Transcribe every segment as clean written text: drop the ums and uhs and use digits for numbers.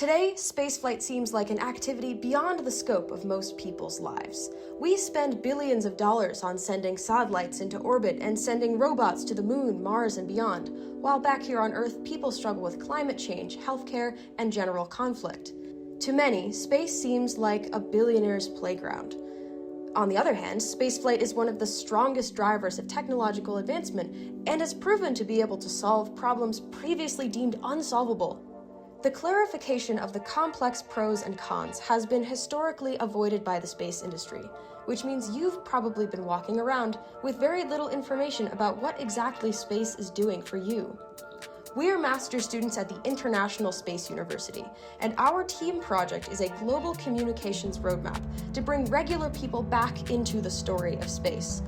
Today, spaceflight seems like an activity beyond the scope of most people's lives. We spend billions of dollars on sending satellites into orbit and sending robots to the moon, Mars, and beyond, while back here on Earth, people struggle with climate change, healthcare, and general conflict. To many, space seems like a billionaire's playground. On the other hand, spaceflight is one of the strongest drivers of technological advancement and has proven to be able to solve problems previously deemed unsolvable. The clarification of the complex pros and cons has been historically avoided by the space industry, which means you've probably been walking around with very little information about what exactly space is doing for you. We are master's students at the International Space University, and our team project is a global communications roadmap to bring regular people back into the story of space.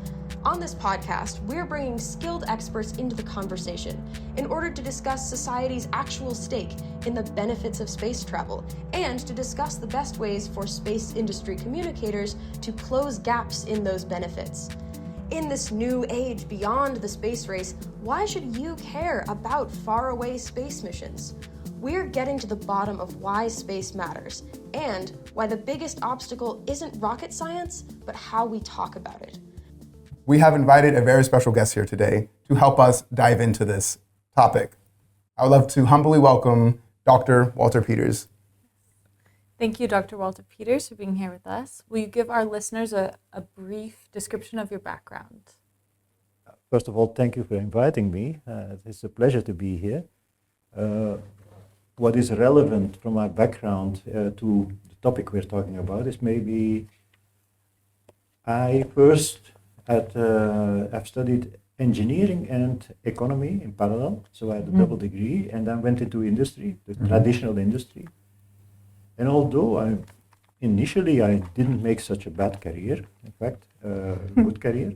On this podcast, we're bringing skilled experts into the conversation in order to discuss society's actual stake in the benefits of space travel and to discuss the best ways for space industry communicators to close gaps in those benefits. In this new age beyond the space race, why should you care about faraway space missions? We're getting to the bottom of why space matters and why the biggest obstacle isn't rocket science, but how we talk about it. We have invited a very special guest here today to help us dive into this topic. I would love to humbly welcome Dr. Walter Peeters. Thank you, Dr. Walter Peeters, for being here with us. Will you give our listeners a brief description of your background? First of all, thank you for inviting me. It's a pleasure to be here. What is relevant from my background to the topic we're talking about is maybe I first I've studied engineering and economy in parallel, so I had a double degree, and then went into industry, the traditional industry. And although initially I didn't make such a bad career, in fact, good career,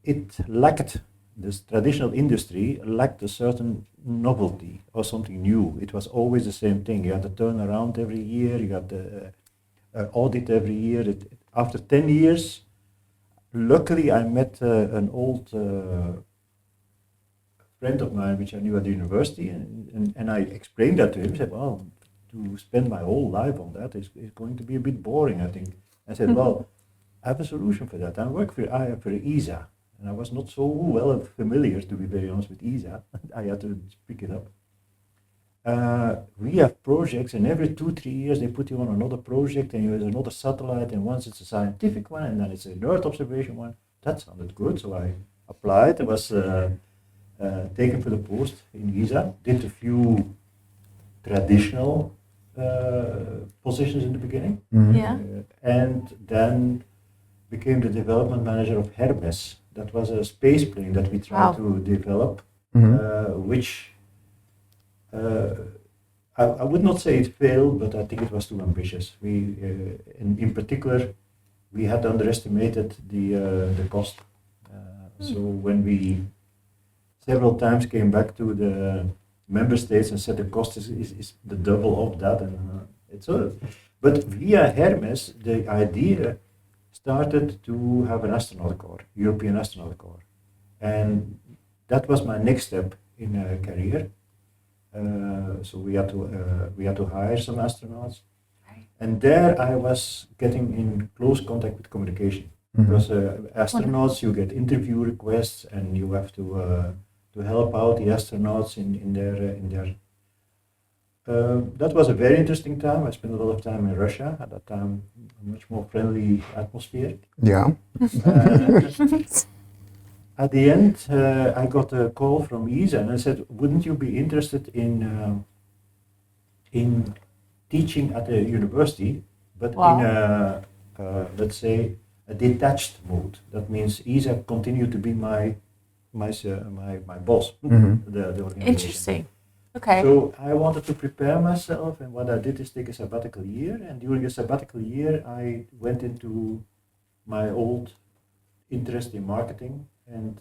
it lacked, this traditional industry lacked a certain novelty or something new. It was always the same thing. You had to turn around every year, you had the audit every year. After 10 years, luckily I met an old friend of mine, which I knew at the university, and I explained that to him. He said, well, to spend my whole life on that is going to be a bit boring, I think. I said, well, I have a solution for that. I work for ESA, and I was not so well familiar, to be very honest, with ESA. I had to pick it up. We have projects, and every 2-3 years they put you on another project, and there's another satellite, and once it's a scientific one, and then it's an Earth observation one. That sounded good, so I applied. I was taken for the post in ESA, did a few traditional positions in the beginning, and then became the development manager of Hermes. That was a space plane that we tried to develop, which I would not say it failed, but I think it was too ambitious. We, in particular, we had underestimated the cost. So when we several times came back to the member states and said the cost is the double of that, and it's all. But via Hermes, the idea started to have an astronaut corps, European astronaut corps, and that was my next step in a career. So we had to hire some astronauts, and there I was getting in close contact with communication, because astronauts, you get interview requests, and you have to help out the astronauts in their. That was a very interesting time. I spent a lot of time in Russia at that time, a much more friendly atmosphere. Yeah. At the end, I got a call from ESA, and I said, "Wouldn't you be interested in teaching at a university, but in a let's say a detached mode? That means ESA continued to be my boss, the organization." Interesting. Okay. So I wanted to prepare myself, and what I did is take a sabbatical year. And during a sabbatical year, I went into my old interest in marketing. And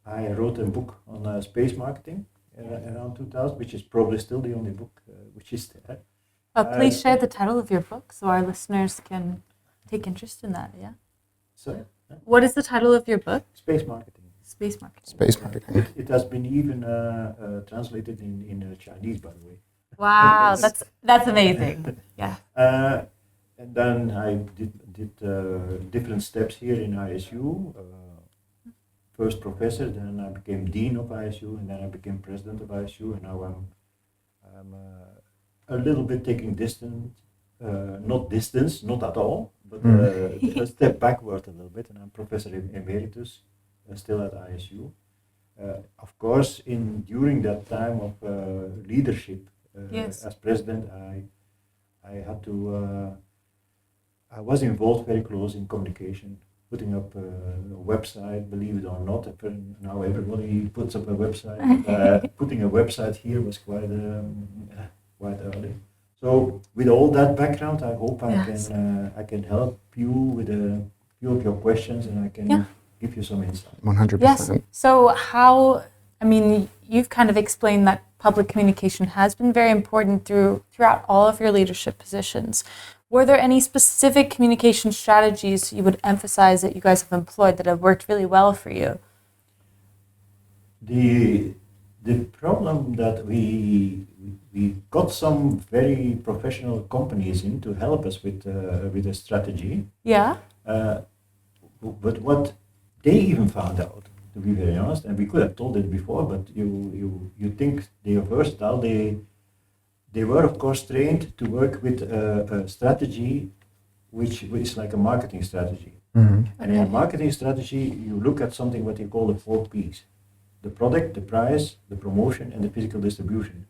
I wrote a book on space marketing around 2000, which is probably still the only book which is there. Please share the title of your book so our listeners can take interest in that, yeah? So, What is the title of your book? Space marketing. Space marketing. Space marketing. It has been even translated in Chinese, by the way. Wow, that's amazing. Yeah. And then I did different steps here in ISU. First professor, then I became dean of ISU, and then I became president of ISU, and now I'm a little bit taking distance, not at all, but a step backward a little bit, and I'm professor emeritus, still at ISU. Of course, during that time of leadership as president, I had to. I was involved very close in communication, putting up a website. Believe it or not, now everybody puts up a website. Putting a website here was quite early. So, with all that background, I hope I can help you with a few of your questions, and I can give you some insight. 100%. Yes. So you've kind of explained that public communication has been very important throughout all of your leadership positions. Were there any specific communication strategies you would emphasize that you guys have employed that have worked really well for you? The problem that we got some very professional companies in to help us with a strategy. Yeah. But what they even found out, to be very honest, and we could have told it before, but you think they are versatile. They were, of course, trained to work with a strategy which is like a marketing strategy. Mm-hmm. And in a marketing strategy, you look at something what you call the 4 Ps. The product, the price, the promotion, and the physical distribution.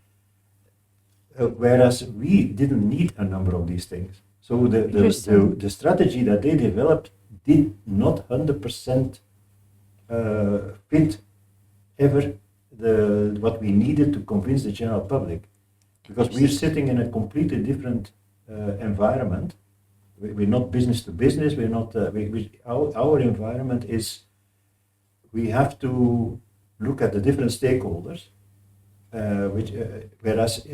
Whereas we didn't need a number of these things. So the strategy that they developed did not 100% fit ever what we needed to convince the general public. Because we're sitting in a completely different environment. We're not business to business. We're not. Our environment is. We have to look at the different stakeholders. Whereas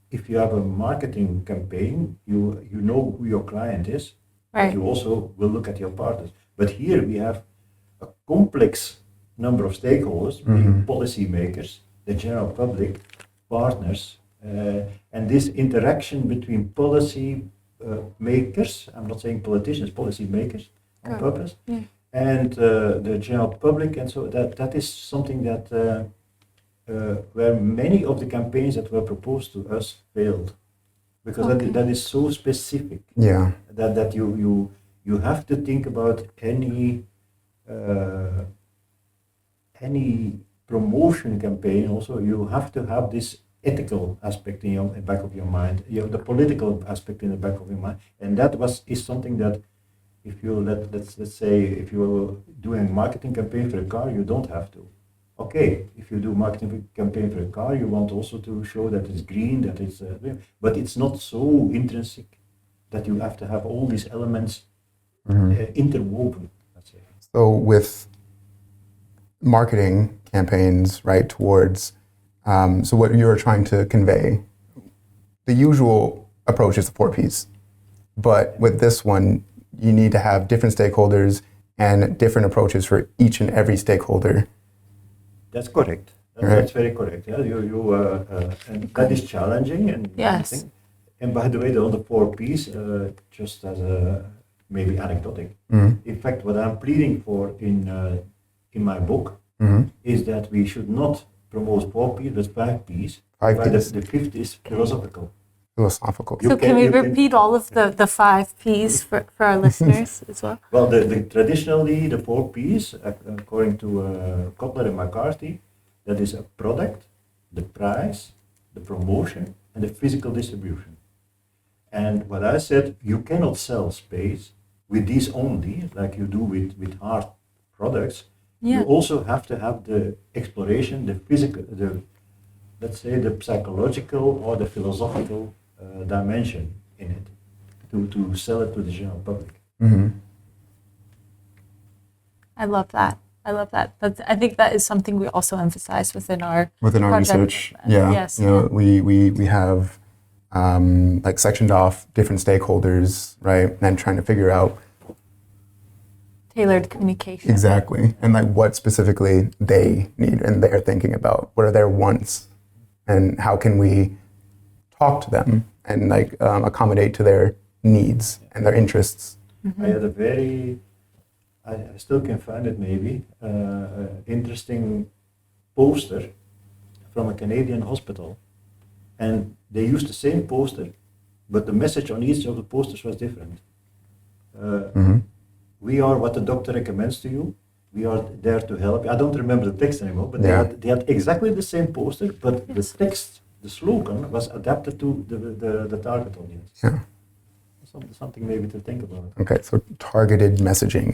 if you have a marketing campaign, you know who your client is. Right. You also will look at your partners. But here we have a complex number of stakeholders, being policymakers, the general public, partners. And this interaction between policy makers, I'm not saying politicians, policy makers on purpose, and the general public, and so that is something that where many of the campaigns that were proposed to us failed, because that is so specific. Yeah. That you have to think about any promotion campaign. Also, you have to have this ethical aspect in the back of your mind, the political aspect in the back of your mind, and that is something that if you let's say if you're doing a marketing campaign for a car, you don't have to. Okay, if you do marketing campaign for a car, you want also to show that it's green, that it's, but it's not so intrinsic that you have to have all these elements interwoven. Let's say. So with marketing campaigns, right, towards so what you're trying to convey, the usual approach is the 4 Ps, but with this one, you need to have different stakeholders and different approaches for each and every stakeholder. That's correct. That's very correct. Yeah, and that is challenging. And yes. And by the way, the other 4 Ps, just as a maybe anecdotic. In fact, what I'm pleading for in my book is that we should not promote 4 Ps, but 5 Ps. 5 Ps. The 5th is philosophical. Philosophical. So can we repeat all of the 5 Ps for our listeners as well? Well, traditionally the 4 Ps, according to Kotler and McCarthy, that is a product, the price, the promotion, and the physical distribution. And what I said, you cannot sell space with these only, like you do with hard products. You also have to have the exploration, the physical, let's say the psychological or the philosophical dimension in it to sell it to the general public. I love that. I think that is something we also emphasize within our research. Yeah. Yes. You know, we have like sectioned off different stakeholders, right, and trying to figure out tailored communication. Exactly. And like what specifically they need and they're thinking about. What are their wants? And how can we talk to them and like accommodate to their needs and their interests? Mm-hmm. I had a very, I still can find it maybe, interesting poster from a Canadian hospital. And they used the same poster, but the message on each of the posters was different. We are what the doctor recommends to you. We are there to help you. I don't remember the text anymore, but they had exactly the same poster, but the text, the slogan, was adapted to the target audience. Yeah. Something maybe to think about. Okay, so targeted messaging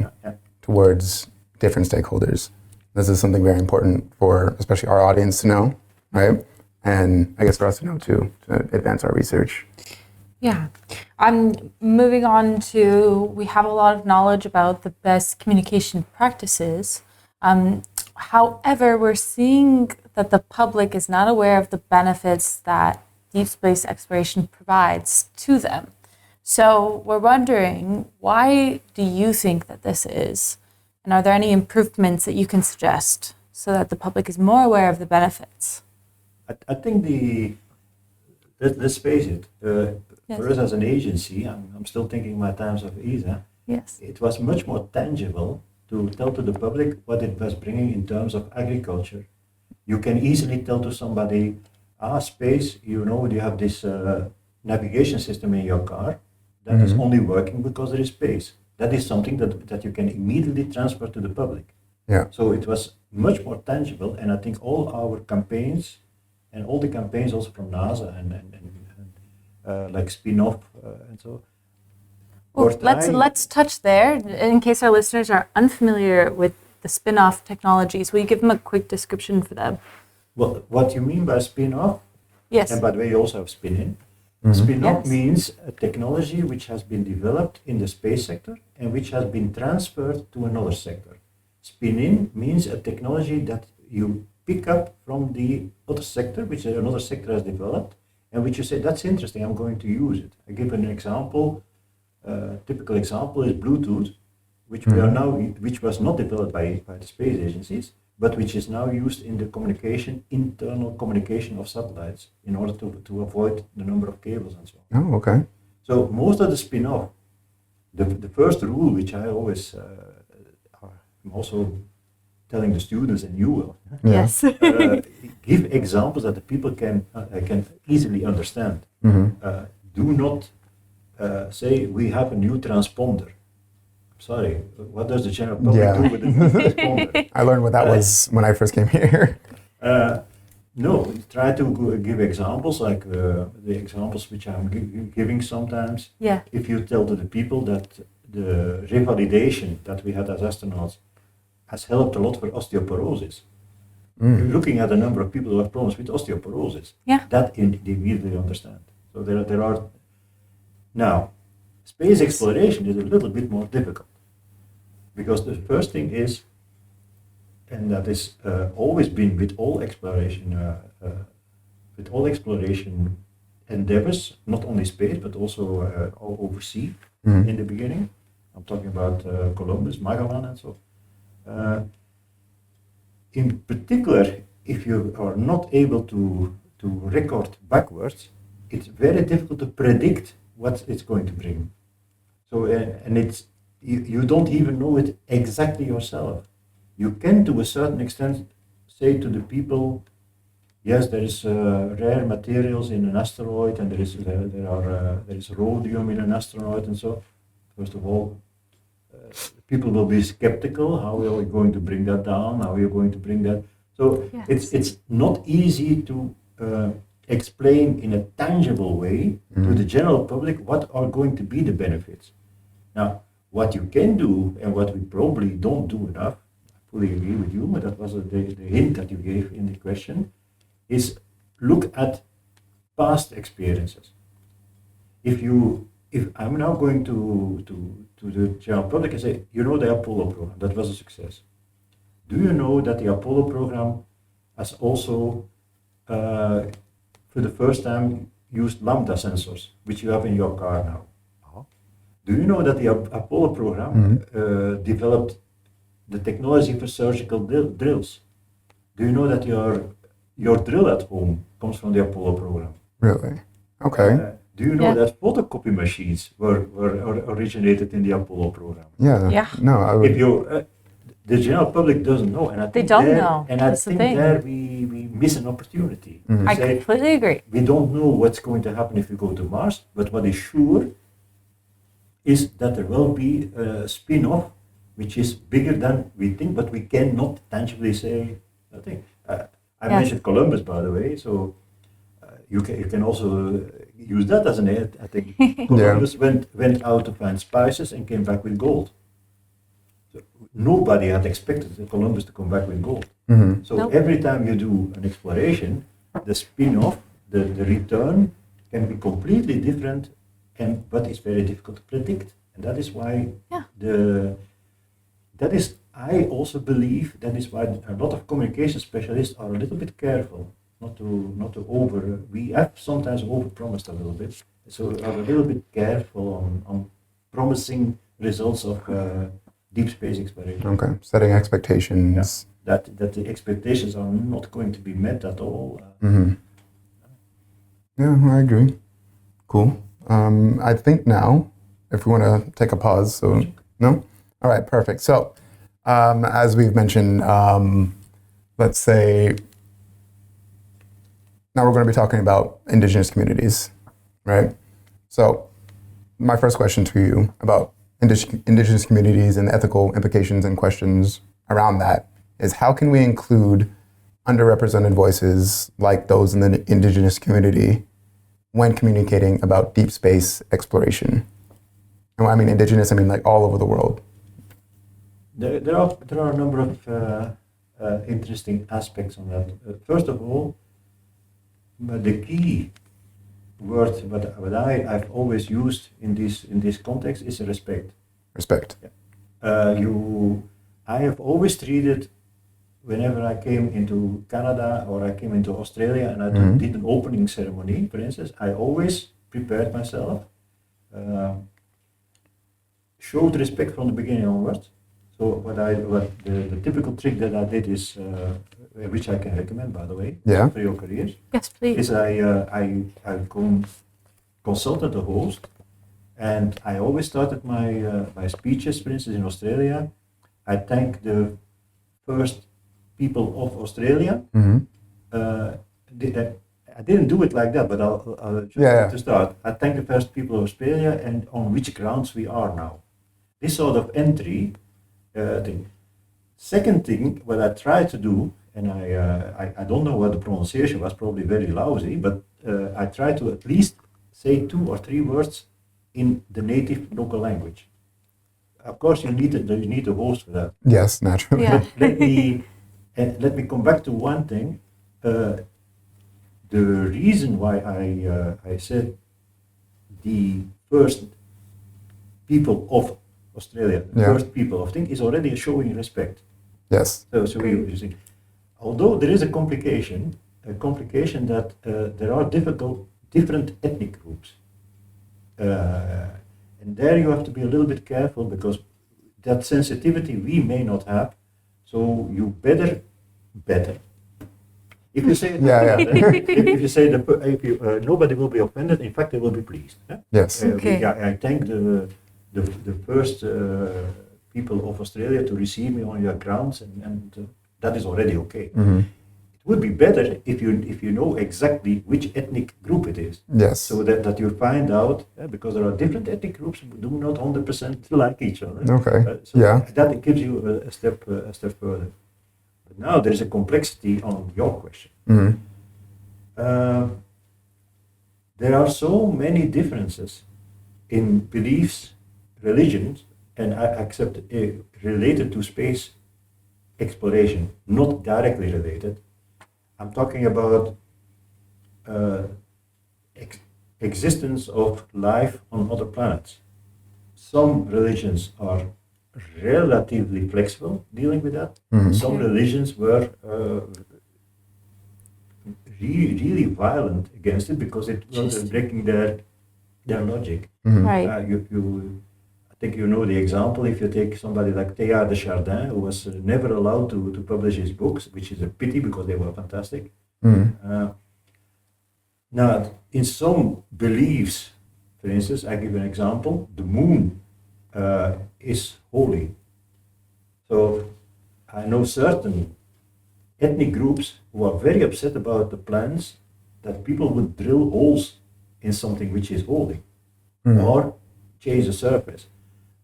towards different stakeholders. This is something very important for especially our audience to know, right? And I guess for us to know too, to advance our research. Yeah. I'm moving on to, we have a lot of knowledge about the best communication practices. However, we're seeing that the public is not aware of the benefits that deep space exploration provides to them. So we're wondering, why do you think that this is? And are there any improvements that you can suggest so that the public is more aware of the benefits? I think let's face it, for us as an agency, I'm still thinking my times of ESA, Yes. it was much more tangible to tell to the public what it was bringing in terms of agriculture. You can easily tell to somebody, space, you have this navigation system in your car that is only working because there is space. That is something that you can immediately transfer to the public. Yeah. So it was much more tangible, and I think all our campaigns, and all the campaigns also from NASA and like spin-off and so. Well, let's touch there. In case our listeners are unfamiliar with the spin-off technologies, will you give them a quick description for them? Well, what you mean by spin-off? Yes. And by the way, you also have spin-in. Spin-off means a technology which has been developed in the space sector and which has been transferred to another sector. Spin-in means a technology that you pick up from the other sector, which another sector has developed, and which you say, that's interesting, I'm going to use it. I give an example. Typical example is Bluetooth, which which was not developed by the space agencies, but which is now used in the internal communication of satellites in order to avoid the number of cables and so on. Oh, okay. So most of the spin-off, the first rule, which I always, I'm also telling the students, and you will, Yes. give examples that the people can easily understand. Do not say we have a new transponder. Sorry, what does the general public do with the new transponder? I learned what that was when I first came here. No, try to give examples like the examples which I'm giving sometimes. Yeah. If you tell to the people that the revalidation that we had as astronauts has helped a lot for osteoporosis. Looking at the number of people who have problems with osteoporosis, that they immediately understand. So there are now space exploration is a little bit more difficult because the first thing is, and that is always been with all exploration endeavors, not only space but also all overseas in the beginning. I'm talking about Columbus, Magellan, and so. In particular, if you are not able to record backwards, it's very difficult to predict what it's going to bring. So, and it's you don't even know it exactly yourself. You can, to a certain extent, say to the people, yes, there is rare materials in an asteroid, and there is rhodium in an asteroid, and so. First of all, people will be skeptical. How are we going to bring that down? How are you going to bring that? So it's not easy to explain in a tangible way to the general public what are going to be the benefits. Now, what you can do and what we probably don't do enough, I fully agree with you, but that was the hint that you gave in the question, is look at past experiences. If I'm now going to the general public and say, the Apollo program, that was a success. Do you know that the Apollo program has also, for the first time, used lambda sensors, which you have in your car now? Do you know that the Apollo program developed the technology for surgical drills? Do you know that your drill at home comes from the Apollo program? Really? Okay. Do you know that photocopy machines were originated in the Apollo program? Yeah. No, I would. If you, the general public doesn't know, and I think They don't know. And I That's the think thing. there we miss an opportunity. I completely agree. We don't know what's going to happen if we go to Mars, but what is sure is that there will be a spin-off which is bigger than we think, but we cannot tangibly say nothing. I mentioned Columbus, by the way, so you can also use that as an aid. I think Columbus went out to find spices and came back with gold. So nobody had expected Columbus to come back with gold. So every time you do an exploration, the spin-off, the return can be completely different, but it's very difficult to predict. And that is why I also believe that is why a lot of communication specialists are a little bit careful not to over. We have sometimes overpromised a little bit, so are a little bit careful on promising results of deep space exploration. Okay, setting expectations. That the expectations are not going to be met at all. Yeah, I agree. Cool. I think now, if we want to take a pause, so no? All right, perfect. So, as we've mentioned, let's say, now we're going to be talking about indigenous communities, right? So, my first question to you about indigenous communities and the ethical implications and questions around that is, how can we include underrepresented voices like those in the indigenous community when communicating about deep space exploration? And when I mean indigenous, I mean like all over the world. There are a number of interesting aspects on that. First of all, the key word what I've always used in this context is respect. Respect. I have always treated, whenever I came into Canada or I came into Australia and I did an opening ceremony, for instance, I always prepared myself, showed respect from the beginning onwards. So what the typical trick that I did is, which I can recommend, by the way, for your careers. Yes, please. Is I consulted the host, and I always started my speeches, for instance, in Australia. I thank the first people of Australia. I didn't do it like that, but I'll just to start. I thank the first people of Australia and on which grounds we are now. This sort of entry thing. Second thing, what I try to do, and I don't know what the pronunciation was, probably very lousy, but I try to at least say 2 or 3 words in the native local language. Of course, you need a host for that. Yes, naturally. Yeah. But let me come back to one thing. The reason why I said the first people of Australia, the first people of thing, is already showing respect. Yes. So you see, although there is a complication that there are different ethnic groups. And there you have to be a little bit careful, because that sensitivity we may not have. So you better. If you say if you say nobody will be offended, in fact they will be pleased. Yes. I thank the first people of Australia to receive me on your grounds, and that is already okay. It would be better if you know exactly which ethnic group it is. Yes. So that you find out, because there are different ethnic groups who do not 100% like each other. Okay. That gives you a step further. But now there is a complexity on your question. There are so many differences in beliefs, religions, and I accept related to space exploration, not directly related. I'm talking about existence of life on other planets. Some religions are relatively flexible dealing with that. Some religions were really violent against it because it was breaking their logic. Right. think you know the example. If you take somebody like Théa de Chardin, who was never allowed to publish his books, which is a pity because they were fantastic. Now, in some beliefs, for instance, I give an example, the moon is holy. So I know certain ethnic groups who are very upset about the plans that people would drill holes in something which is holy or change the surface.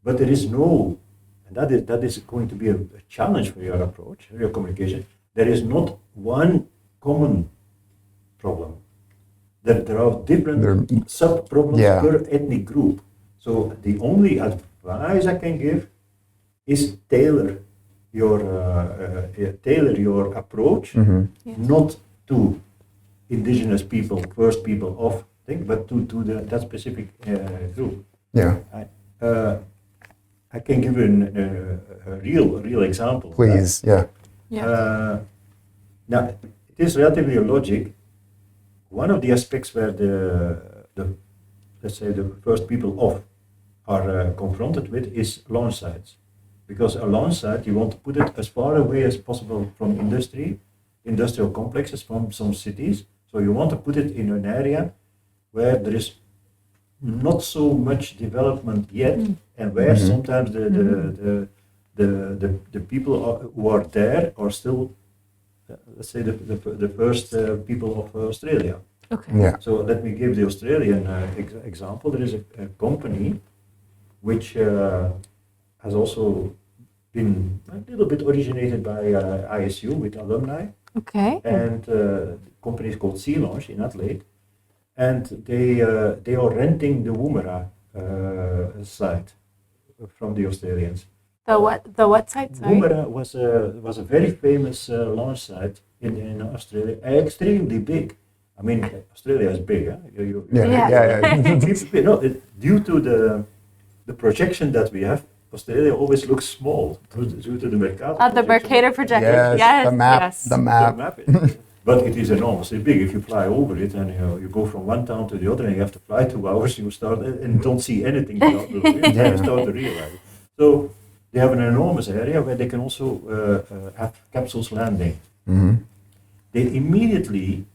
But there is no, and that is going to be a challenge for your approach, your communication. There is not one common problem. There are different sub-problems per ethnic group. So the only advice I can give is tailor your approach, not to indigenous people, first people of thing, but to that specific group. Yeah. I can give you a real example. Please, yeah. Now, it is relatively a logic. One of the aspects where let's say the first people off are confronted with is launch sites. Because a launch site, you want to put it as far away as possible from industrial complexes, from some cities. So you want to put it in an area where there is not so much development yet, and where sometimes the people who are there are still, let's say, the first people of Australia. Okay. Yeah. So let me give the Australian example. There is a company which has also been a little bit originated by ISU with alumni. Okay. And the company is called Sea Launch in Adelaide. And they are renting the Woomera site from the Australians. The what site? Sorry. Woomera was a very famous launch site in Australia, extremely big. I mean, Australia is big, huh? Due to the projection that we have, Australia always looks small due to the Mercator. The Mercator projection. Yes, the map. Yes. The map. But it is enormously big. If you fly over it and you go from one town to the other and you have to fly 2 hours, you start and don't see anything. Then you start to realize it. So they have an enormous area where they can also have capsules landing. They immediately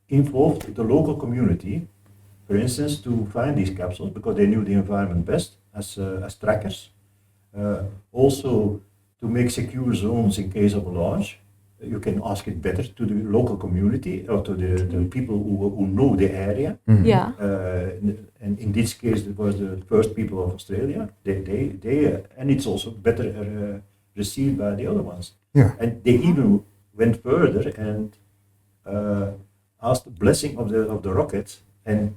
involved the local community, for instance, to find these capsules because they knew the environment best as trackers. Also to make secure zones in case of a launch. You can ask it better to the local community or to the people who know the area. Yeah. And in this case, it was the first people of Australia. They and it's also better received by the other ones. Yeah. And they even went further and asked the blessing of the rockets and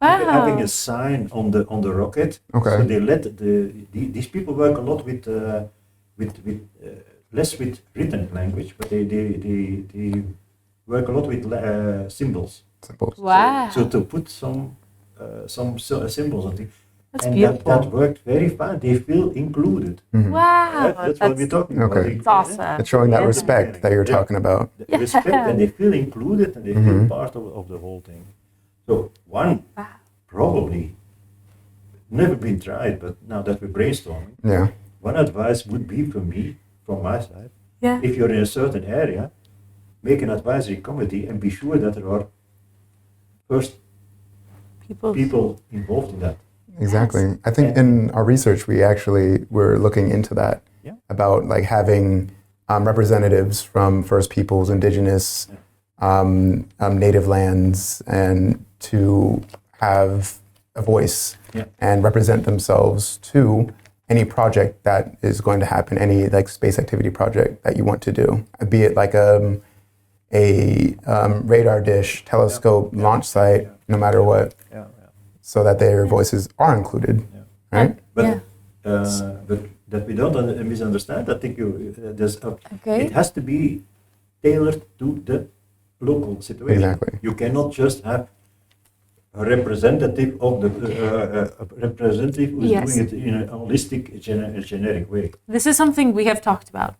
having a sign on the rocket. Okay. So they let these people work a lot with less with written language, but they work a lot with symbols. Wow. So to put some symbols on it. That's and beautiful. that worked very fine. They feel included. Wow. That's what we're talking about. Okay. It's awesome. It's showing that respect that you're talking about. The respect, and they feel included, and they feel part of the whole thing. So one probably never been tried, but now that we're brainstorming, one advice would be for me, from my side, if you're in a certain area, make an advisory committee and be sure that there are first people involved in that. Exactly. Yes. I think in our research, we actually were looking into that, about like having representatives from First Peoples, Indigenous, native lands, and to have a voice and represent themselves to any project that is going to happen, any like space activity project that you want to do, be it like a radar dish, telescope, launch site, no matter what, so that their voices are included, right? But that we don't misunderstand. I think it has to be tailored to the local situation. Exactly. You cannot just have a representative of the representative who's doing it in a holistic, generic way. This is something we have talked about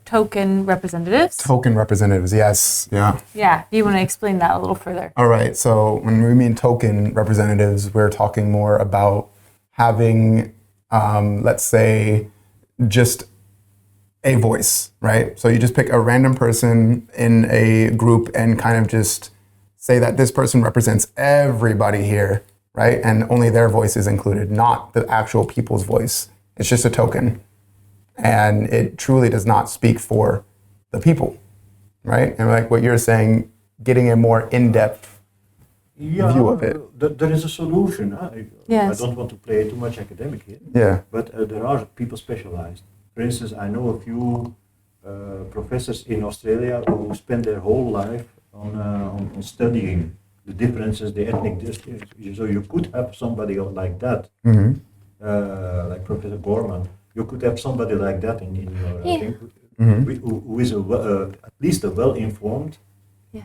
token representatives. Token representatives, yes, Yeah, do you want to explain that a little further? All right, so when we mean token representatives, we're talking more about having let's say, just a voice, right? So you just pick a random person in a group and kind of just say that this person represents everybody here, right? And only their voice is included, not the actual people's voice. It's just a token. And it truly does not speak for the people, right? And like what you're saying, getting a more in-depth view of it. There is a solution. Yes. I don't want to play too much academic here, Yeah. but there are people specialized. For instance, I know a few professors in Australia who spend their whole life on studying the differences, the ethnic differences. So you could have somebody like that, like Professor Gorman. You could have somebody like that in your thing, who is at least a well-informed,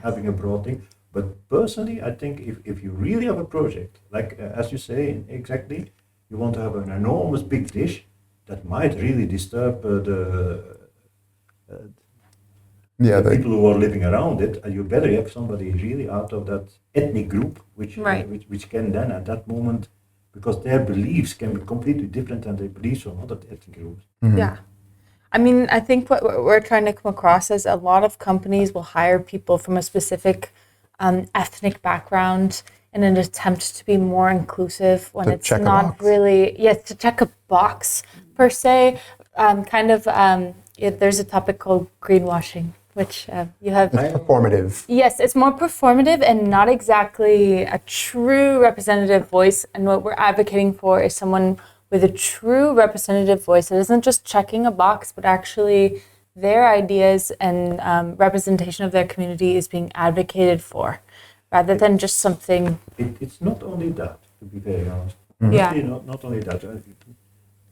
having a broad thing. But personally, I think if you really have a project, like as you say exactly, you want to have an enormous big dish that might really disturb the people who are living around it, and you better have somebody really out of that ethnic group, which can then at that moment, because their beliefs can be completely different than the beliefs from other ethnic groups. Yeah. I mean, I think what we're trying to come across is a lot of companies will hire people from a specific ethnic background in an attempt to be more inclusive when it's not really, to check a box per se. There's a topic called greenwashing, which you have. It's performative. Yes, it's more performative and not exactly a true representative voice. And what we're advocating for is someone with a true representative voice that isn't just checking a box, but actually their ideas and representation of their community is being advocated for, rather than just something. It's not only that, to be very honest. Yeah. Not only that.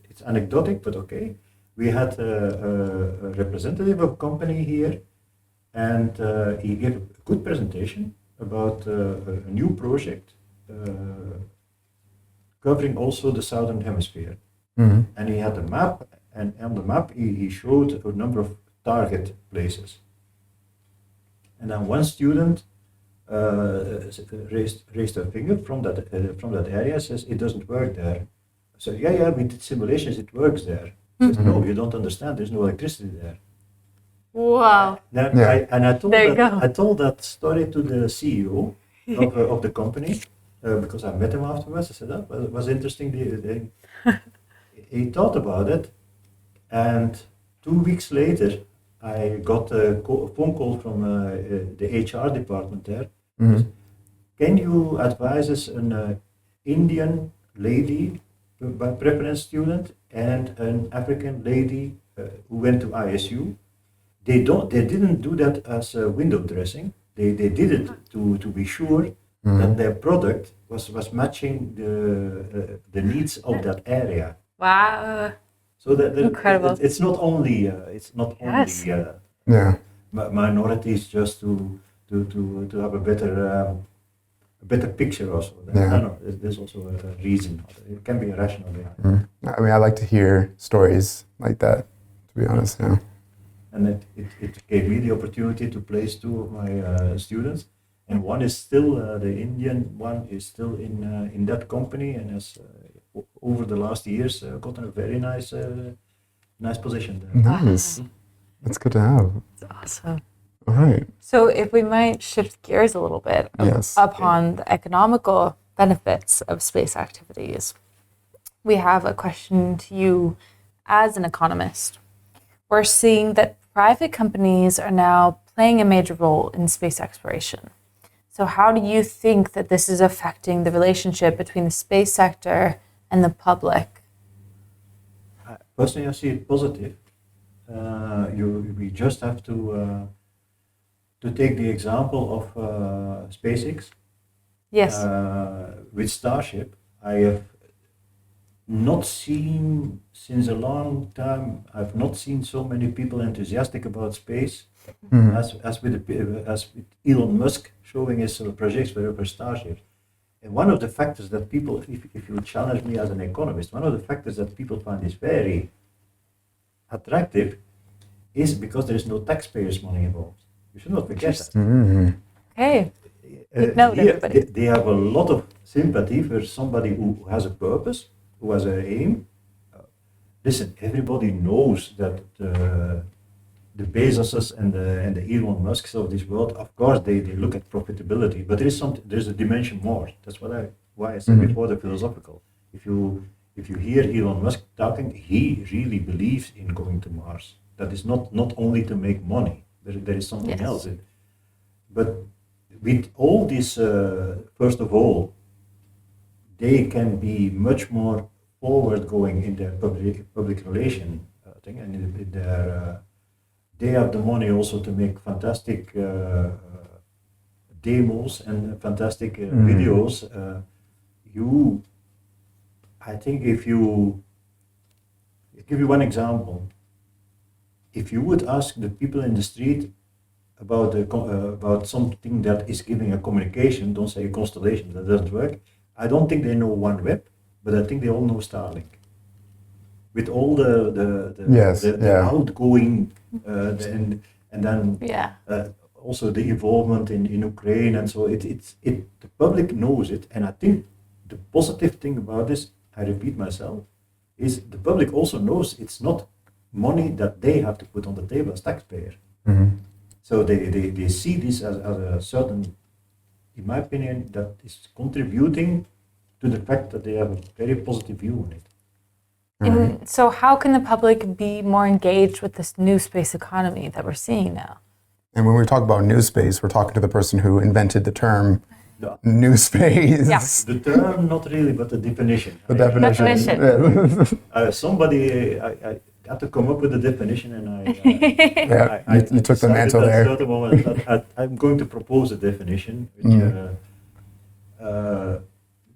It's anecdotic, but okay. We had a representative of a company here, and he gave a good presentation about a new project covering also the southern hemisphere. And he had a map, and on the map he showed a number of target places. And then one student raised a finger from that area, says it doesn't work there. So yeah, we did simulations, it works there. Says, no, you don't understand, there's no electricity there. Wow. I told that story to the CEO of the company, because I met him afterwards. I said, that was interesting. He thought about it, and 2 weeks later, I got a phone call from the HR department there. Can you advise us an Indian lady, by preference student, and an African lady who went to ISU? They didn't do that as a window dressing. They did it to be sure that their product was matching the needs of that area. Wow. So that incredible. It's not only minorities, just to have a better picture also. No, there's also a reason. It can be a rational behind. I mean, I like to hear stories like that, to be honest. Yeah. And it gave me the opportunity to place two of my students, and one is still the Indian one is still in that company, and has over the last years gotten a very nice position there. Nice. That's good to have. That's awesome. All right. So if we might shift gears a little bit upon the economical benefits of space activities, we have a question to you as an economist. We're seeing that private companies are now playing a major role in space exploration. So how do you think that this is affecting the relationship between the space sector and the public? Personally, I see it positive. We just have to take the example of SpaceX. Yes. With Starship, I have not seen since a long time. I've not seen so many people enthusiastic about space as with Elon Musk showing his projects for Starship. And one of the factors that people, if you challenge me as an economist, one of the factors that people find is very attractive is because there is no taxpayers' money involved. You should not forget that. Hey, everybody. They have a lot of sympathy for somebody who has a purpose, who has an aim, listen, everybody knows that the Bezoses and the Elon Musks of this world, of course, they look at profitability, but there's a dimension more. That's why I said before the philosophical. If you hear Elon Musk talking, he really believes in going to Mars. That is not only to make money. There is something else. But with all this, first of all, they can be much more forward-going in their public relation thing, and in their they have the money also to make fantastic demos and fantastic videos. I think if you give you one example, if you would ask the people in the street about something that is giving a communication, don't say a constellation, that doesn't work. I don't think they know OneWeb, but I think they all know Starlink. With all the outgoing and then also the involvement in Ukraine, and so the public knows it. And I think the positive thing about this, I repeat myself, is the public also knows it's not money that they have to put on the table as taxpayer. So they see this as a certain, in my opinion, that is contributing to the fact that they have a very positive view on it. And so how can the public be more engaged with this new space economy that we're seeing now? And when we talk about new space, we're talking to the person who invented the term new space. Yeah. The term, not really, but the definition. The definition. Somebody, I had to come up with a definition, and you took the mantle there. At the moment, I'm going to propose a definition, which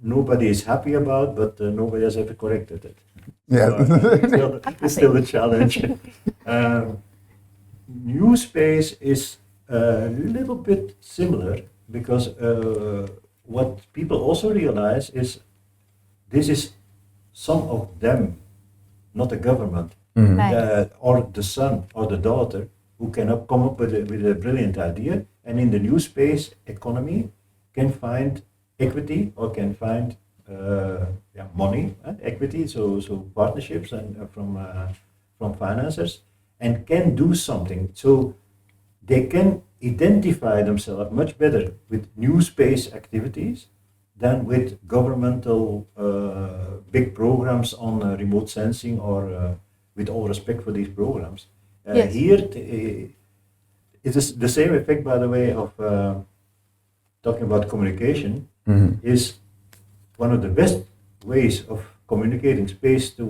nobody is happy about, but nobody has ever corrected it. Yeah. So, it's still a challenge. New space is a little bit similar, because what people also realize is this is some of them, not the government, or the son or the daughter, who can come up with a brilliant idea, and in the new space economy can find equity or can find money, equity, so partnerships and from financiers, and can do something. So they can identify themselves much better with new space activities than with governmental big programs on remote sensing, or with all respect for these programs. Here, it is the same effect, by the way, of talking about communication. Is one of the best ways of communicating space to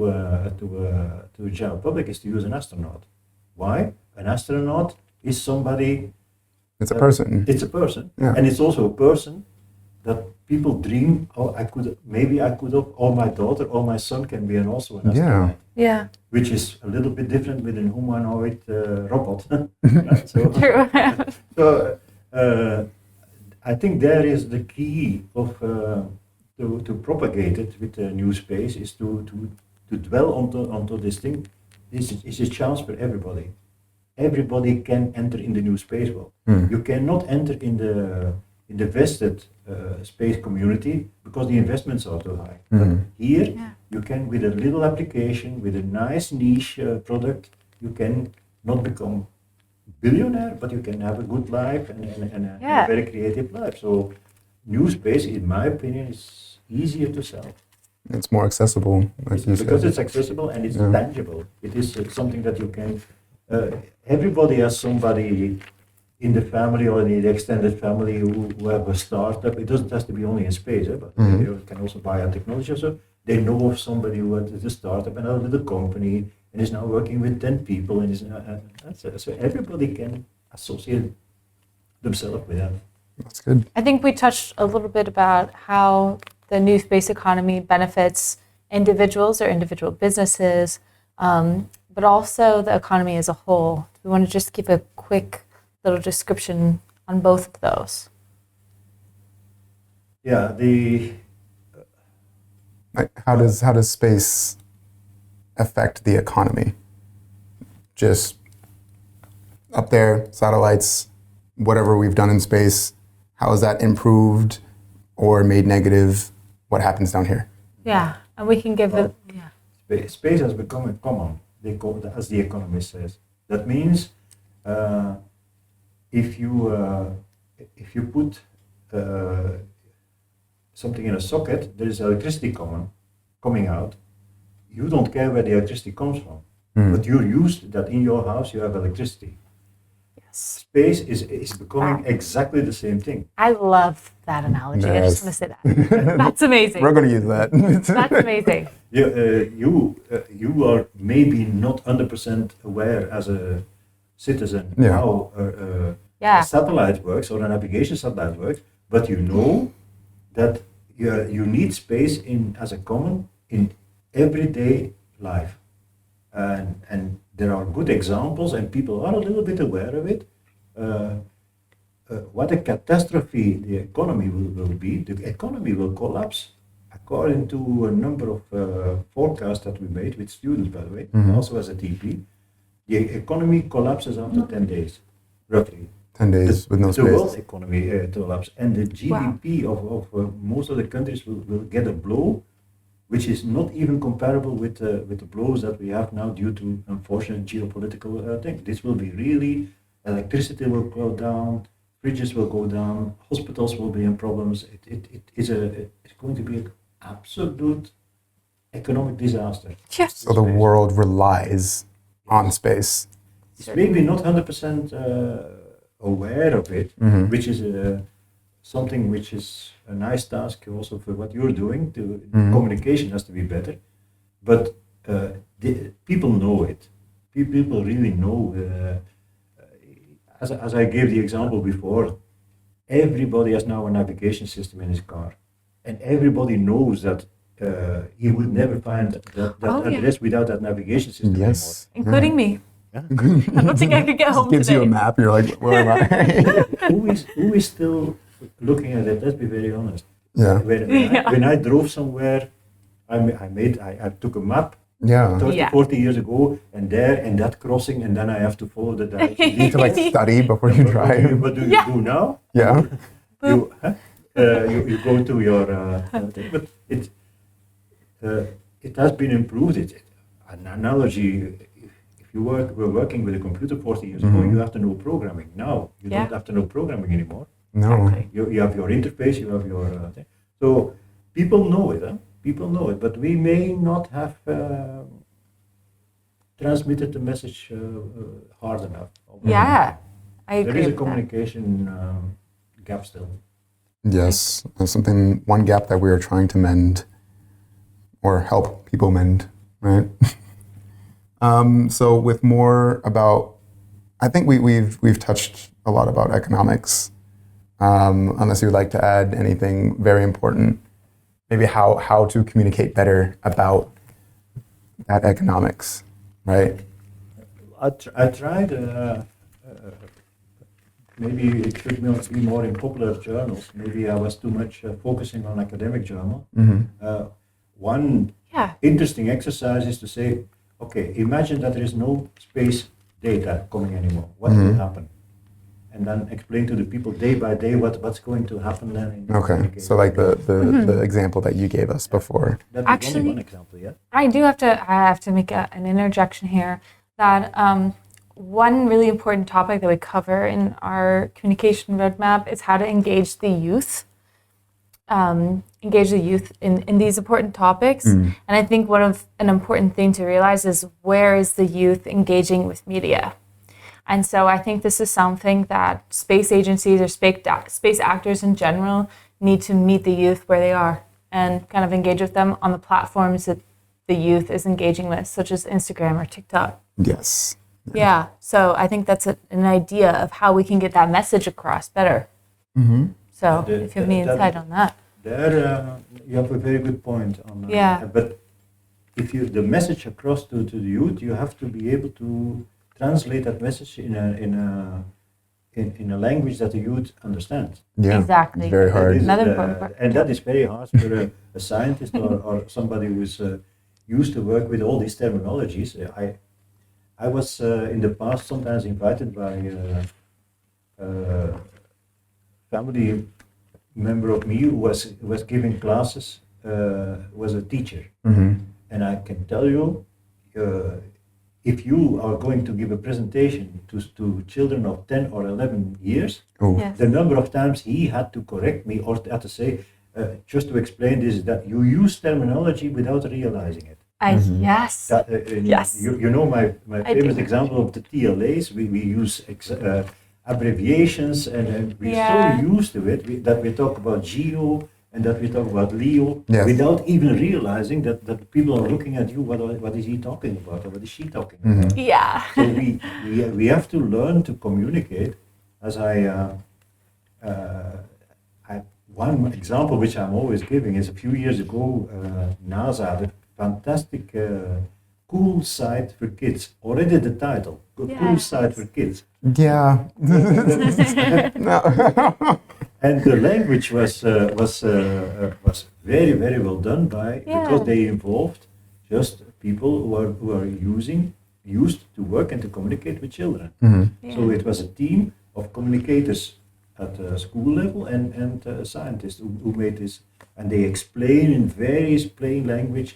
the general public is to use an astronaut. Why? An astronaut is somebody. It's a person. It's a person, and it's also a person that people dream. Oh, maybe I could have, or my daughter or my son can be also an astronaut. Yeah. Which is a little bit different with an humanoid robot. True. So I think there is the key of to propagate it with the new space, is to dwell onto this thing. This is a chance for everybody. Everybody can enter in the new space world. You cannot enter in the vested space community because the investments are too high. But here, you can, with a little application, with a nice niche product, you can not become billionaire, but you can have a good life and a very creative life. So new space, in my opinion, is easier to sell. It's more accessible, like you said. Because it's accessible and it's tangible. It is something that you can, everybody has somebody in the family or in the extended family who have a startup. It doesn't have to be only in space, but you can also buy a technology. So they know of somebody who has a startup and a little company and is now working with 10 people, and so everybody can associate themselves with that. That's good. I think we touched a little bit about how the new space economy benefits individuals or individual businesses, but also the economy as a whole. We want to just give a quick little description on both of those. Yeah, how does space affect the economy? Just up there, satellites, whatever we've done in space, how is that improved or made negative? What happens down here? Yeah, and we can give Space has become a common, as the economist says. That means if you put something in a socket, there is electricity coming out. You don't care where the electricity comes from, but you're used that in your house you have electricity. Space is becoming exactly the same thing. I love that analogy. I just want to say that. That's amazing. We're going to use that. That's amazing. You are maybe not 100% aware as a citizen how a satellite works or a navigation satellite works, but you know that you need space as a common in everyday life. And there are good examples, and people are a little bit aware of it. What a catastrophe the economy will be. The economy will collapse, according to a number of forecasts that we made with students, by the way, also as a TP. The economy collapses after 10 days, roughly. 10 days with no space. The world economy collapse, and the GDP of most of the countries will get a blow, which is not even comparable with the blows that we have now due to unfortunate geopolitical things. This will be really, electricity will go down, fridges will go down, hospitals will be in problems. It's going to be an absolute economic disaster. Yes. So the world relies on space. It's maybe not 100% aware of it, which is something which is a nice task also for what you're doing. Communication has to be better, but people know it. People really know. As I gave the example before, everybody has now a navigation system in his car, and everybody knows that he would never find that address without that navigation system anymore. Including me. I don't think I could get home gives today. you a map. You're like, where am I? Who is still looking at it? Let's be very honest. Yeah. When I drove somewhere, I took a map. 40 years ago, and that crossing, and then I have to follow the directions. You need to like study before you drive. What do you do now? Yeah. You go to your thing, but it has been improved. An analogy. If you were working with a computer 40 years ago, you have to know programming. Now you don't have to know programming anymore. No. You have your interface. You have your thing. So people know it. People know it, but we may not have transmitted the message hard enough. Yeah, I agree. There is a communication gap still. Yes, that's one gap that we are trying to mend or help people mend, right? So with more about, I think we've touched a lot about economics. Unless you would like to add anything very important. Maybe how to communicate better about that economics, right? I tried, maybe it should be more in popular journals. Maybe I was too much focusing on academic journal. One interesting exercise is to say, okay, imagine that there is no space data coming anymore. What will happen? And then explain to the people day by day what's going to happen then. Okay, so like the example that you gave us before. That's only one example, yeah. I have to make an interjection here that one really important topic that we cover in our communication roadmap is how to engage the youth. In these important topics. And I think an important thing to realize is where is the youth engaging with media? And so I think this is something that space agencies or space actors in general need to meet the youth where they are and kind of engage with them on the platforms that the youth is engaging with, such as Instagram or TikTok. Yes. Yeah, so I think that's an idea of how we can get that message across better. So if you have any insight on that. There, you have a very good point. But if the message across to the youth, you have to be able to translate that message in a language that the youth understands. Yeah, exactly. It's very hard. And that is very hard for a scientist or somebody who is used to work with all these terminologies. I was in the past sometimes invited by a family member of me who was giving classes, was a teacher. And I can tell you, if you are going to give a presentation to children of 10 or 11 years, Yes. the number of times he had to correct me or had to say, just to explain this, is that you use terminology without realizing it. Yes. That, Yes. You know my I famous do. example of the TLAs, we use abbreviations, and we're Yeah. so used to it that we talk about GEO and that we talk about LEO Yes. without even realizing that people are looking at you, what is he talking about or what is she talking about? Yeah. So we have to learn to communicate. As one example which I'm always giving is a few years ago, NASA had a fantastic cool site for kids. Already the title, cool Yes. site for kids. Yeah. No. And the language was very, very well done because they involved just people who are used to work and to communicate with children. So it was a team of communicators at school level and scientists who made this, and they explain in various plain language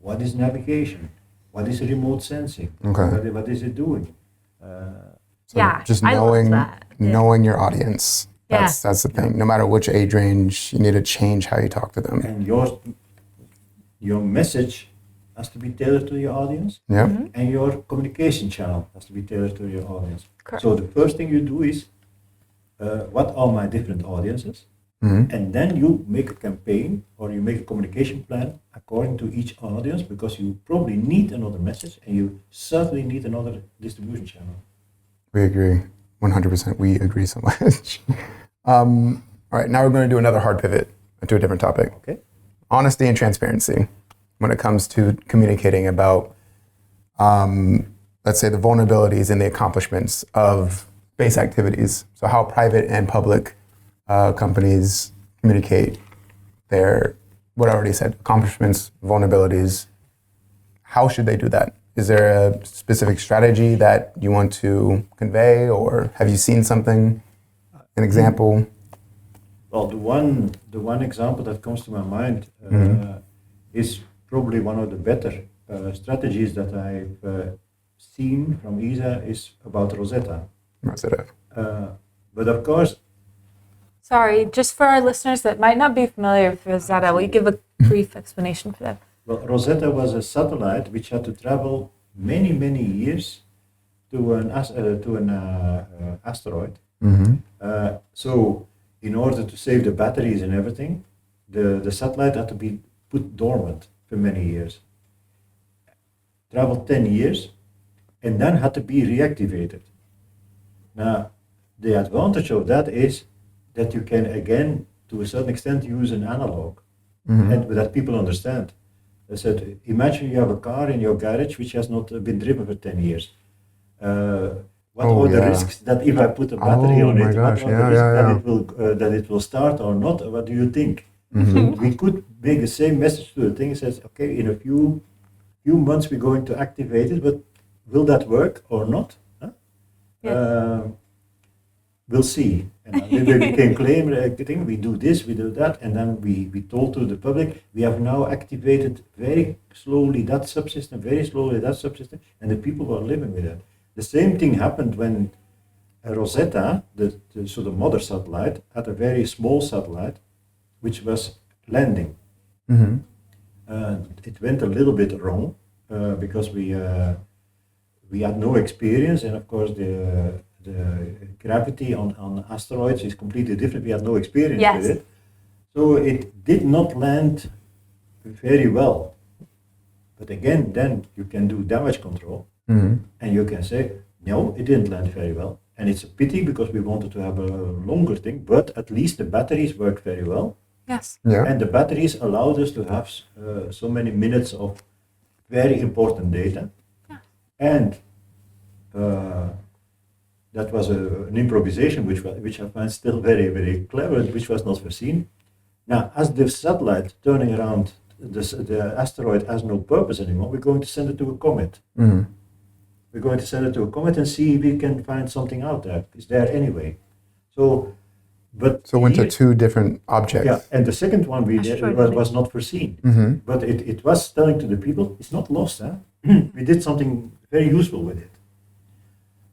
what is navigation, what is remote sensing, what is it doing. So just I love knowing that. knowing your audience. That's the thing. No matter which age range, you need to change how you talk to them. And your message has to be tailored to your audience, Yeah. and your communication channel has to be tailored to your audience. Correct. So the first thing you do is, what are my different audiences? And then you make a campaign or you make a communication plan according to each audience, because you probably need another message and you certainly need another distribution channel. We agree. 100%. We agree so much. All right, now we're going to do another hard pivot to a different topic. Okay. Honesty and transparency when it comes to communicating about, let's say, the vulnerabilities and the accomplishments of space activities. So how private and public companies communicate their, what I already said, accomplishments, vulnerabilities. How should they do that? Is there a specific strategy that you want to convey, or have you seen something, an example? Well, the one example that comes to my mind is probably one of the better strategies that I've seen from ESA is about Rosetta. Rosetta. But of course, Sorry, just for our listeners that might not be familiar with Rosetta, will you give a brief explanation for that? well, Rosetta was a satellite which had to travel many, many years to an asteroid. So in order to save the batteries and everything, the satellite had to be put dormant for many years. Traveled 10 years and then had to be reactivated. Now, the advantage of that is that you can, again, to a certain extent, use an analog, and that people understand. I said, imagine you have a car in your garage which has not been driven for 10 years. What are the risks that if I put a battery on it, gosh, what are the risks that it will start or not? What do you think? So we could make the same message to the thing. It says, okay, in a few months we're going to activate it, but will that work or not? Huh? We'll see. And we can claim everything, we do this, we do that, and then we told to the public, we have now activated very slowly that subsystem, and the people were living with it. The same thing happened when Rosetta, the mother satellite, had a very small satellite, which was landing. It went a little bit wrong because we had no experience, and of course the gravity on asteroids is completely different. We had no experience with it. So it did not land very well. But again, then you can do damage control and you can say, no, it didn't land very well. And it's a pity because we wanted to have a longer thing, but at least the batteries worked very well. Yes. Yeah. And the batteries allowed us to have so many minutes of very important data. And that was an improvisation which I find still very, very clever, which was not foreseen. Now, as the satellite turning around the asteroid has no purpose anymore, we're going to send it to a comet. We're going to send it to a comet and see if we can find something out there. It's there anyway. So But So went to here- two different objects. yeah, and the second one we did Asteroid was not foreseen. Mm-hmm. But it was telling to the people, it's not lost, huh? We did something very useful with it.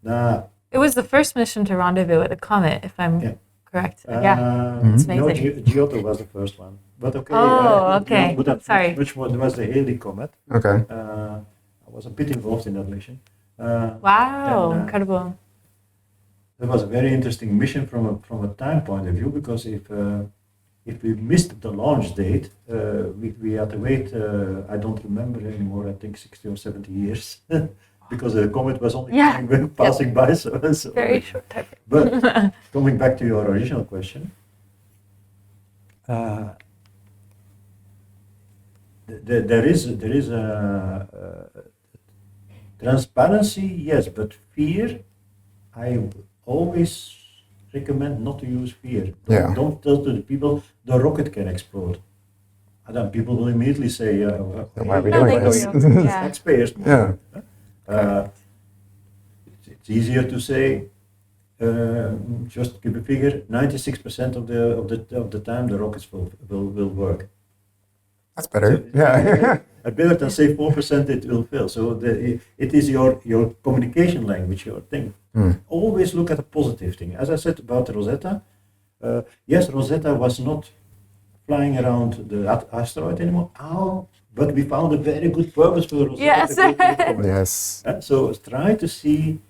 Now, It was the first mission to rendezvous with a comet, if I'm Yeah. correct. Yeah. Mhm. It's no, amazing. Giotto was the first one. But okay, Oh, okay. but that Sorry. much more, there was the Halley comet. Okay. I was a bit involved in that mission. Wow, and, incredible. It was a very interesting mission from a time point of view, because if we missed the launch date, we had to wait. I don't remember anymore. I think 60 or 70 years, because the comet was only Yeah. passing by. So Very short time. But coming back to your original question, there is a transparency, yes, but fear. I always recommend not to use fear. Yeah. Don't tell to the people the rocket can explode. And then people will immediately say, Why are we No, doing thank this? you. Yeah. taxpayers. Yeah. It's easier to say. Just to give a figure, 96% of the time the rockets will work. That's better. Yeah. Better than say 4% it will fail. So it is your communication language, your thing. Always look at the positive thing. As I said about Rosetta, yes, Rosetta was not flying around the asteroid anymore. But we found a very good purpose for Rosetta. Yes. to go to the comet. Yes. So try to see.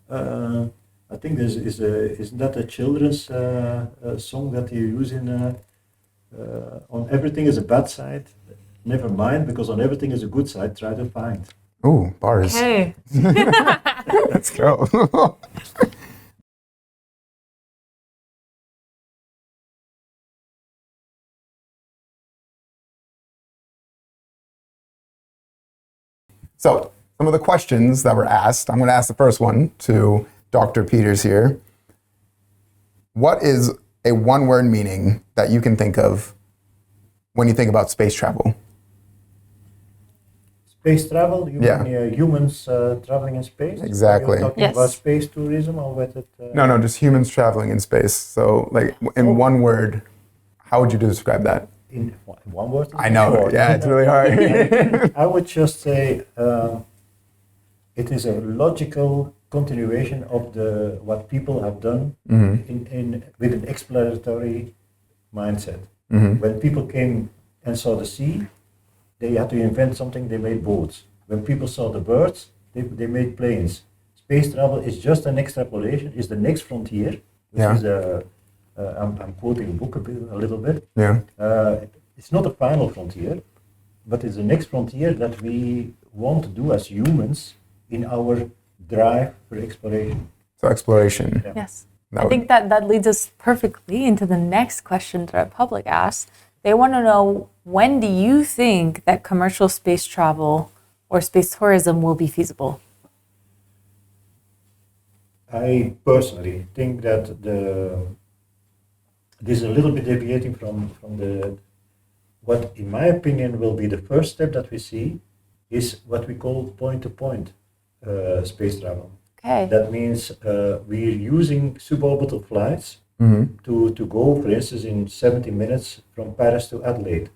I think isn't that a children's song that you use in on everything is a bad side, never mind, because on everything is a good side, try to find. Ooh, bars. Okay. Let's go. So, some of the questions that were asked, I'm going to ask the first one to Dr. Peeters here. What is a one-word meaning that you can think of when you think about space travel? Space travel, you Yeah. mean humans traveling in space? Exactly. Are you talking Yes. about space tourism or with it? No, just humans traveling in space. So, like, in one word, how would you describe that? In one word? I know. Short. Yeah, it's really hard. I would just say it is a logical continuation of what people have done with an exploratory mindset. When people came and saw the sea, they had to invent something. They made boats. When people saw the birds, they made planes. Space travel is just an extrapolation. Is the next frontier. Which Yeah. is I'm quoting a book a little bit. Yeah. It's not a final frontier, but it's the next frontier that we want to do as humans in our drive for exploration. So, exploration. Yeah. Yes. That I would- think that leads us perfectly into the next question that our public asks. They want to know, when do you think that commercial space travel or space tourism will be feasible? I personally think that this is a little bit deviating from what, in my opinion, will be the first step that we see is what we call point-to-point space travel. Okay. That means we're using suborbital flights to go, for instance, in 70 minutes from Paris to Adelaide.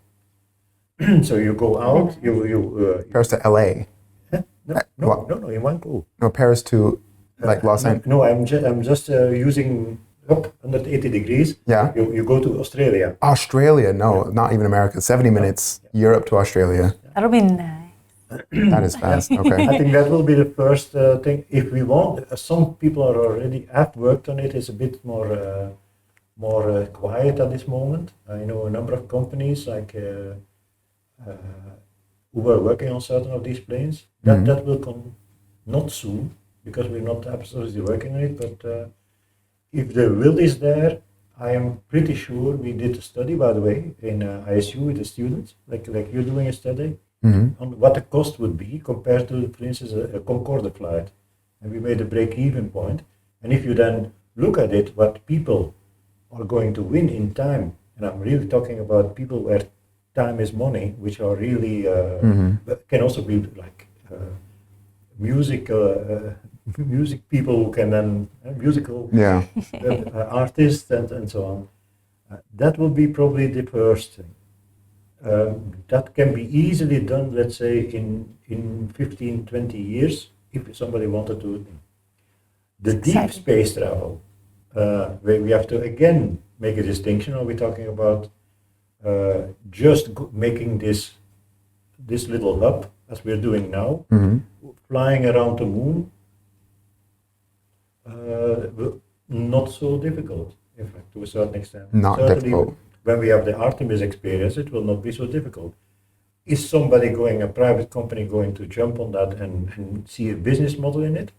So you go out, Paris to LA. no, in one go. No, Paris to like Los Angeles. No, I'm just using up 180 degrees. Yeah. You go to Australia. Australia, no, not even America. 70 minutes, Europe to Australia. That'll be nice. That is fast. Okay. I think that will be the first thing. If we want, some people have worked on it. It's a bit more quiet at this moment. I know a number of companies like who are working on certain of these planes. That will come not soon, because we're not absolutely working on it. But if the will is there, I am pretty sure. We did a study, by the way, in ISU with the students, like you're doing a study. On what the cost would be compared to, for instance, a Concorde flight. And we made a break-even point. And if you then look at it, what people are going to win in time, and I'm really talking about people where time is money, which are really, can also be like music people who can then musical Yeah. artists and so on. That will be probably the first thing. That can be easily done, let's say, in 15, 20 years, if somebody wanted to. The deep space travel, where we have to again make a distinction. Are we talking about just making this little hub, as we're doing now, flying around the moon? Not so difficult, in fact, to a certain extent. Not Certainly, difficult. when we have the Artemis experience, it will not be so difficult. Is somebody a private company going to jump on that and see a business model in it?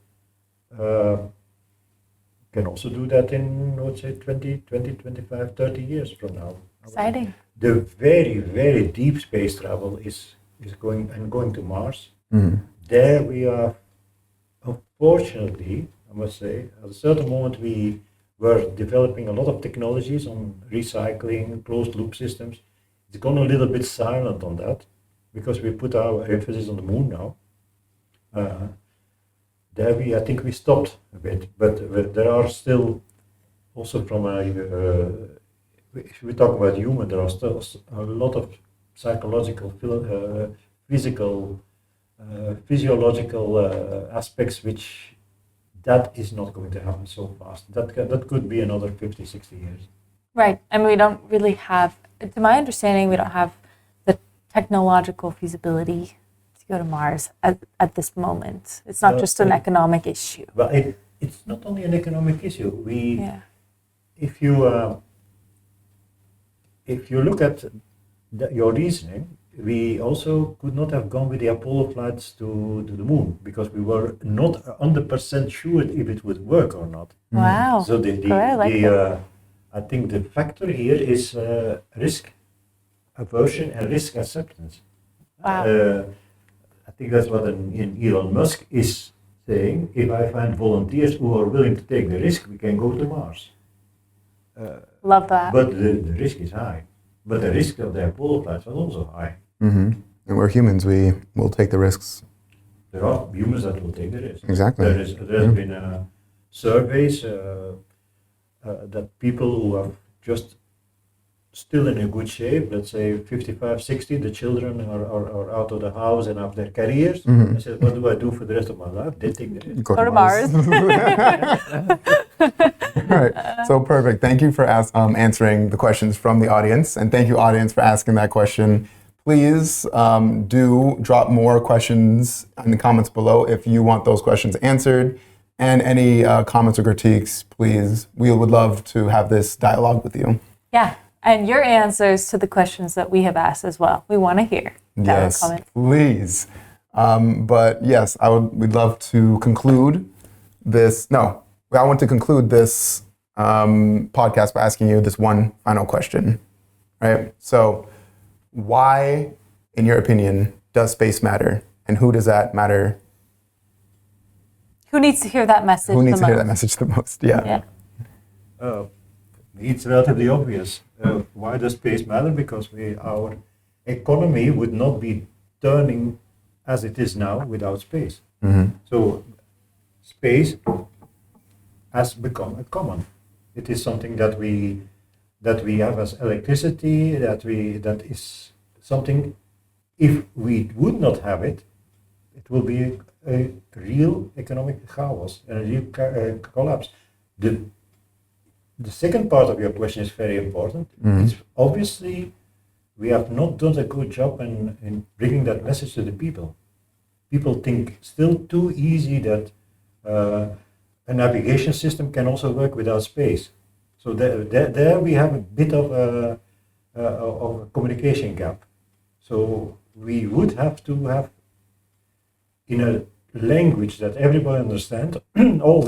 Can also do that in, let's say, 20, 25, 30 years from now. Exciting. The very, very deep space travel is going to Mars. There we are, unfortunately, I must say, at a certain moment we were developing a lot of technologies on recycling, closed loop systems. It's gone a little bit silent on that because we put our emphasis on the moon now. There I think we stopped a bit, but there are still, also from if we talk about human, there are still a lot of psychological, physical, physiological aspects which that is not going to happen so fast. That could be another 50, 60 years. Right. And we don't really have, to my understanding, we don't have the technological feasibility to go to Mars at this moment. It's not just an economic issue. Well, it's not only an economic issue. If you look at your reasoning, we also could not have gone with the Apollo flights to the moon because we were not 100% sure if it would work or not. Wow. So I think the factor here is risk aversion and risk acceptance. Wow. I think that's what Elon Musk is saying. If I find volunteers who are willing to take the risk, we can go to Mars. Love that. But the risk is high. But the risk of the Apollo flights was also high. And we're humans, we will take the risks. There are humans that will take the risk. Exactly. There has been surveys that people who are just still in a good shape, let's say 55, 60, the children are out of the house and have their careers. I said, what do I do for the rest of my life? They take the risk. Go to Mars. Right. So perfect. Thank you for answering the questions from the audience. And thank you, audience, for asking that question. Please do drop more questions in the comments below if you want those questions answered. And any comments or critiques, please. We would love to have this dialogue with you. Yeah. And your answers to the questions that we have asked as well. We want to hear. Yes, please. But yes, we'd love to conclude this. No, I want to conclude this podcast by asking you this one final question, right? So why, in your opinion, does space matter? And who does that matter? Who needs to hear that message Who needs to hear that message the most? Yeah. It's relatively obvious. Why does space matter? Because our economy would not be turning as it is now without space. So space has become a common. It is something that we have as electricity. That is something. If we would not have it, it will be a real economic chaos and a real collapse. The second part of your question is very important. It's obviously we have not done a good job in bringing that message to the people. People think still too easy that a navigation system can also work without space. So there we have a bit of a communication gap. So we would have to have in a language that everybody understands, all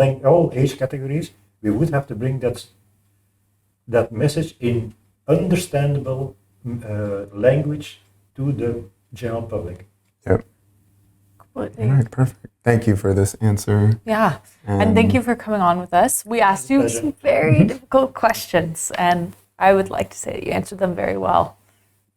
age categories, we would have to bring that message in understandable language to the general public. Yep. All right, perfect. Thank you for this answer. Yeah, and thank you for coming on with us. We asked you some very difficult questions, and I would like to say that you answered them very well.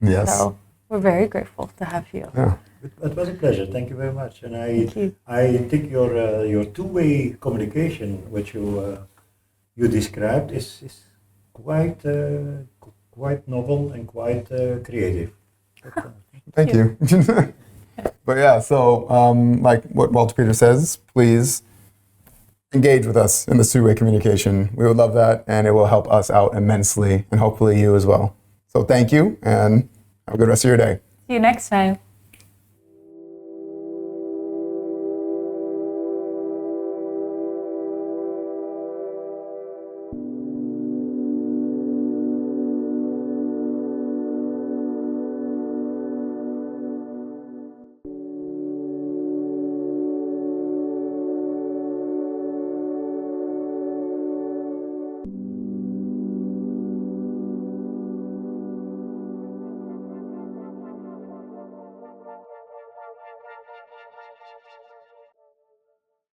Yes. So We're very grateful to have you. Yeah. It was a pleasure. Thank you very much. And Thank you. I think your two-way communication, which you described, is quite novel and quite creative. Thank you. But yeah, so like what Walter Peter says, please engage with us in this two-way communication. We would love that, and it will help us out immensely, and hopefully you as well. So thank you, and have a good rest of your day. See you next time.